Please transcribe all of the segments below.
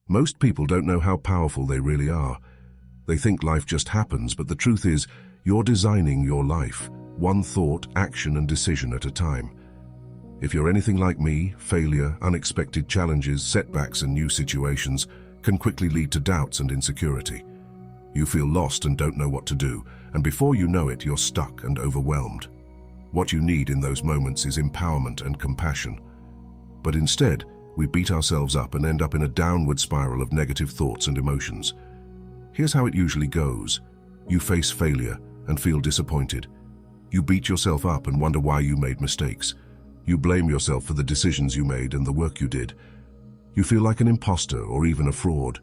Most people don't know how powerful they really are. They think life just happens, but the truth is, you're designing your life, one thought, action, and decision at a time. If you're anything like me, failure, unexpected challenges, setbacks, and new situations can quickly lead to doubts and insecurity. You feel lost and don't know what to do, and before you know it, you're stuck and overwhelmed. What you need in those moments is empowerment and compassion. But instead, we beat ourselves up and end up in a downward spiral of negative thoughts and emotions. Here's how it usually goes. You face failure and feel disappointed. You beat yourself up and wonder why you made mistakes. You blame yourself for the decisions you made and the work you did. You feel like an imposter or even a fraud.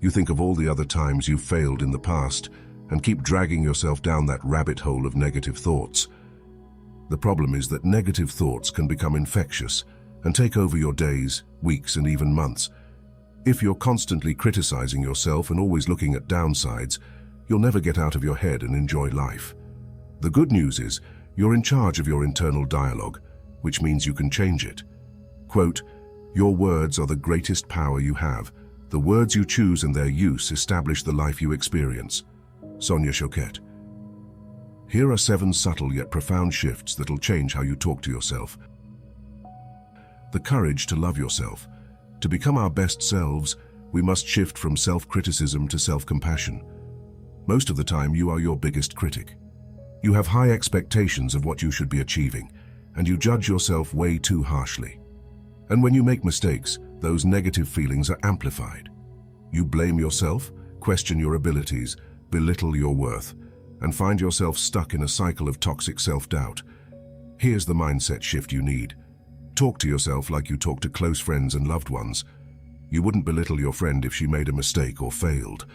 You think of all the other times you've failed in the past and keep dragging yourself down that rabbit hole of negative thoughts. The problem is that negative thoughts can become infectious and take over your days, weeks, and even months. If you're constantly criticizing yourself and always looking at downsides, you'll never get out of your head and enjoy life. The good news is, you're in charge of your internal dialogue, which means you can change it. Quote, "Your words are the greatest power you have. The words you choose and their use establish the life you experience." Sonia Choquette. Here are 7 subtle yet profound shifts that'll change how you talk to yourself. The courage to love yourself. To become our best selves, we must shift from self-criticism to self-compassion. Most of the time, you are your biggest critic. You have high expectations of what you should be achieving, and you judge yourself way too harshly. And when you make mistakes, those negative feelings are amplified. You blame yourself, question your abilities, belittle your worth, and find yourself stuck in a cycle of toxic self-doubt. Here's the mindset shift you need. Talk to yourself like you talk to close friends and loved ones. You wouldn't belittle your friend if she made a mistake or failed.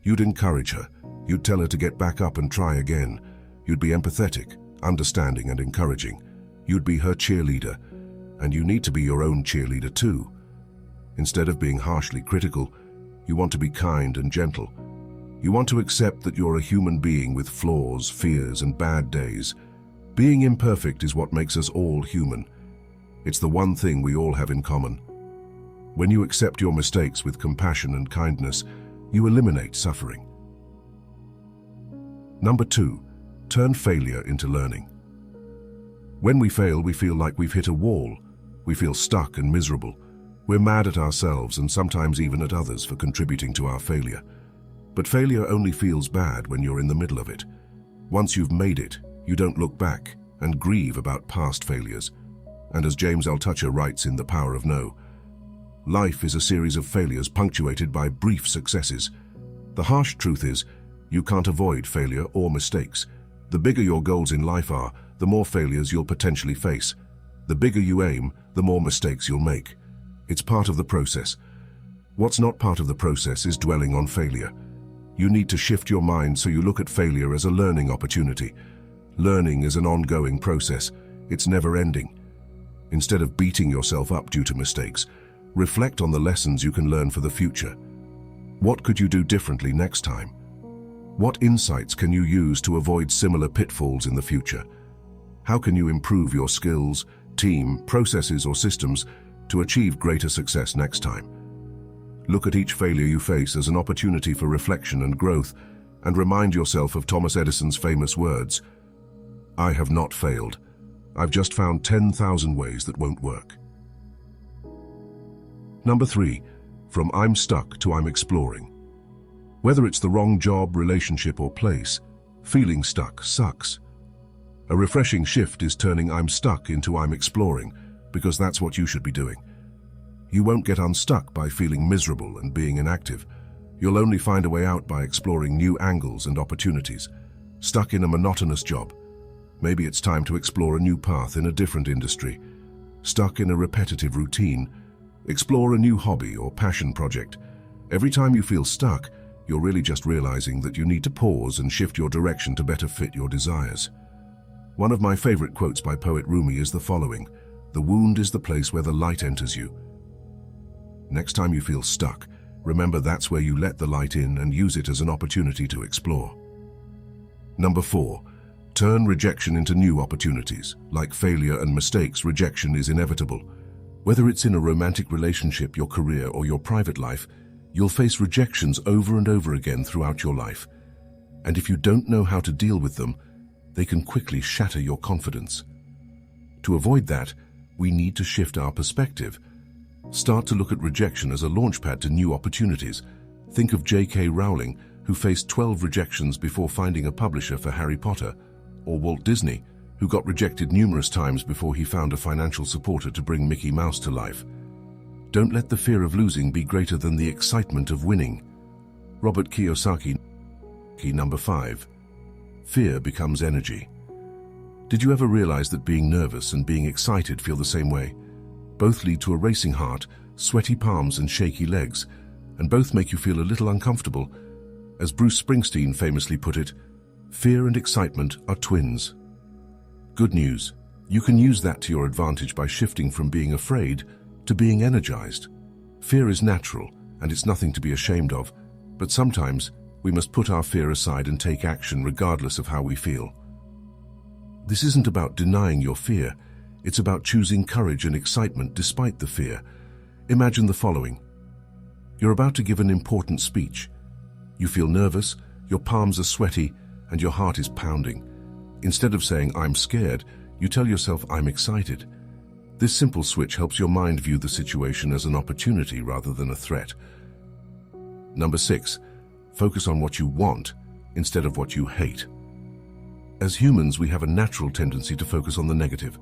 You'd encourage her. You'd tell her to get back up and try again. You'd be empathetic, understanding, and encouraging. You'd be her cheerleader, and you need to be your own cheerleader too. Instead of being harshly critical, you want to be kind and gentle. You want to accept that you're a human being with flaws, fears, and bad days. Being imperfect is what makes us all human. It's the one thing we all have in common. When you accept your mistakes with compassion and kindness, you eliminate suffering. Number 2, turn failure into learning. When we fail, we feel like we've hit a wall. We feel stuck and miserable. We're mad at ourselves and sometimes even at others for contributing to our failure. But failure only feels bad when you're in the middle of it. Once you've made it, you don't look back and grieve about past failures. And as James Altucher writes in The Power of No, life is a series of failures punctuated by brief successes. The harsh truth is, you can't avoid failure or mistakes. The bigger your goals in life are, the more failures you'll potentially face. The bigger you aim, the more mistakes you'll make. It's part of the process. What's not part of the process is dwelling on failure. You need to shift your mind so you look at failure as a learning opportunity. Learning is an ongoing process. It's never ending. Instead of beating yourself up due to mistakes, reflect on the lessons you can learn for the future. What could you do differently next time? What insights can you use to avoid similar pitfalls in the future? How can you improve your skills, team, processes, or systems to achieve greater success next time? Look at each failure you face as an opportunity for reflection and growth, and remind yourself of Thomas Edison's famous words, "I have not failed. I've just found 10,000 ways that won't work." Number 3, from I'm stuck to I'm exploring. Whether it's the wrong job, relationship, or place, feeling stuck sucks. A refreshing shift is turning I'm stuck into I'm exploring, because that's what you should be doing. You won't get unstuck by feeling miserable and being inactive. You'll only find a way out by exploring new angles and opportunities. Stuck in a monotonous job, maybe it's time to explore a new path in a different industry. Stuck in a repetitive routine, explore a new hobby or passion project. Every time you feel stuck, you're really just realizing that you need to pause and shift your direction to better fit your desires. One of my favorite quotes by poet Rumi is the following, "The wound is the place where the light enters you." Next time you feel stuck, remember that's where you let the light in and use it as an opportunity to explore. Number 4, turn rejection into new opportunities. Like failure and mistakes, rejection is inevitable. Whether it's in a romantic relationship, your career, or your private life, You'll face rejections over and over again throughout your life. And if you don't know how to deal with them, they can quickly shatter your confidence. To avoid that, we need to shift our perspective. Start to look at rejection as a launchpad to new opportunities. Think of J.K. Rowling, who faced 12 rejections before finding a publisher for Harry Potter, or Walt Disney, who got rejected numerous times before he found a financial supporter to bring Mickey Mouse to life. Don't let the fear of losing be greater than the excitement of winning. Robert Kiyosaki. Number 5. Fear becomes energy. Did you ever realize that being nervous and being excited feel the same way? Both lead to a racing heart, sweaty palms and shaky legs, and both make you feel a little uncomfortable. As Bruce Springsteen famously put it, fear and excitement are twins. Good news, you can use that to your advantage by shifting from being afraid to being energized. Fear is natural, and it's nothing to be ashamed of, but sometimes we must put our fear aside and take action regardless of how we feel. This isn't about denying your fear, it's about choosing courage and excitement despite the fear. Imagine the following. You're about to give an important speech. You feel nervous, your palms are sweaty, and your heart is pounding. Instead of saying, "I'm scared," you tell yourself, "I'm excited." This simple switch helps your mind view the situation as an opportunity rather than a threat. Number 6. Focus on what you want instead of what you hate. As humans, we have a natural tendency to focus on the negative.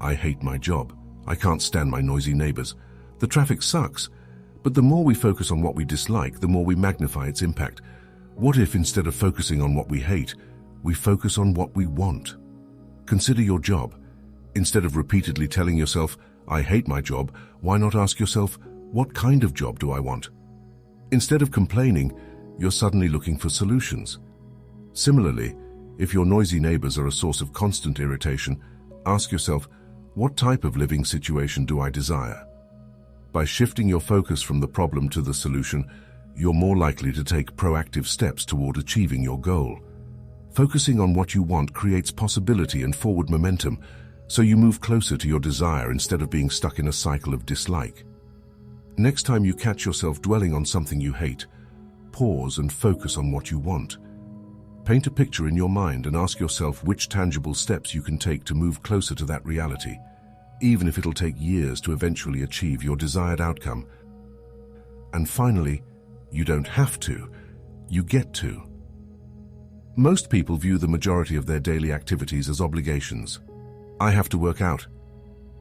I hate my job. I can't stand my noisy neighbors. The traffic sucks. But the more we focus on what we dislike, the more we magnify its impact. What if, instead of focusing on what we hate, we focus on what we want? Consider your job. Instead of repeatedly telling yourself, "I hate my job," why not ask yourself, "What kind of job do I want?" Instead of complaining, you're suddenly looking for solutions. Similarly, if your noisy neighbors are a source of constant irritation, ask yourself, "What type of living situation do I desire?" By shifting your focus from the problem to the solution, you're more likely to take proactive steps toward achieving your goal. Focusing on what you want creates possibility and forward momentum, so you move closer to your desire instead of being stuck in a cycle of dislike. Next time you catch yourself dwelling on something you hate, pause and focus on what you want. Paint a picture in your mind and ask yourself which tangible steps you can take to move closer to that reality, even if it'll take years to eventually achieve your desired outcome. And finally, you don't have to, you get to. Most people view the majority of their daily activities as obligations. I have to work out.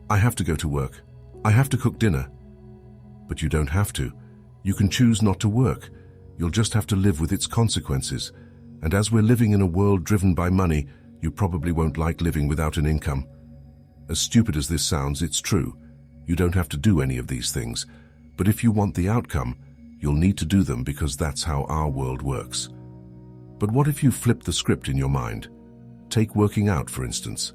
I have to go to work. I have to cook dinner. But you don't have to. You can choose not to work. You'll just have to live with its consequences. And as we're living in a world driven by money, you probably won't like living without an income. As stupid as this sounds, it's true. You don't have to do any of these things. But if you want the outcome, you'll need to do them because that's how our world works. But what if you flip the script in your mind? Take working out, for instance.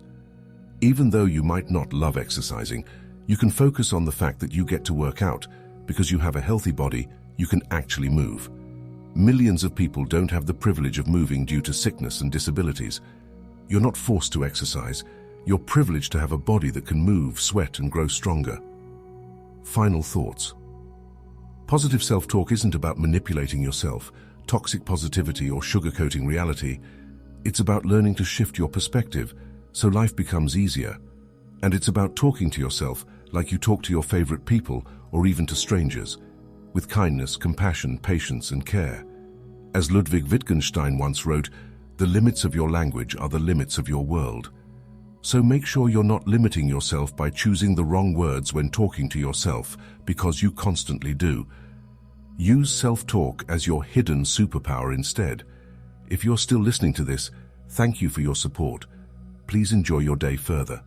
Even though you might not love exercising, you can focus on the fact that you get to work out. Because you have a healthy body, you can actually move. Millions of people don't have the privilege of moving due to sickness and disabilities. You're not forced to exercise. You're privileged to have a body that can move, sweat, and grow stronger. Final thoughts. Positive self-talk isn't about manipulating yourself, toxic positivity, or sugarcoating reality. It's about learning to shift your perspective so life becomes easier. And it's about talking to yourself like you talk to your favorite people or even to strangers, with kindness, compassion, patience, and care. As Ludwig Wittgenstein once wrote, "The limits of your language are the limits of your world." So make sure you're not limiting yourself by choosing the wrong words when talking to yourself, because you constantly do. Use self-talk as your hidden superpower instead. If you're still listening to this, thank you for your support. Please enjoy your day further.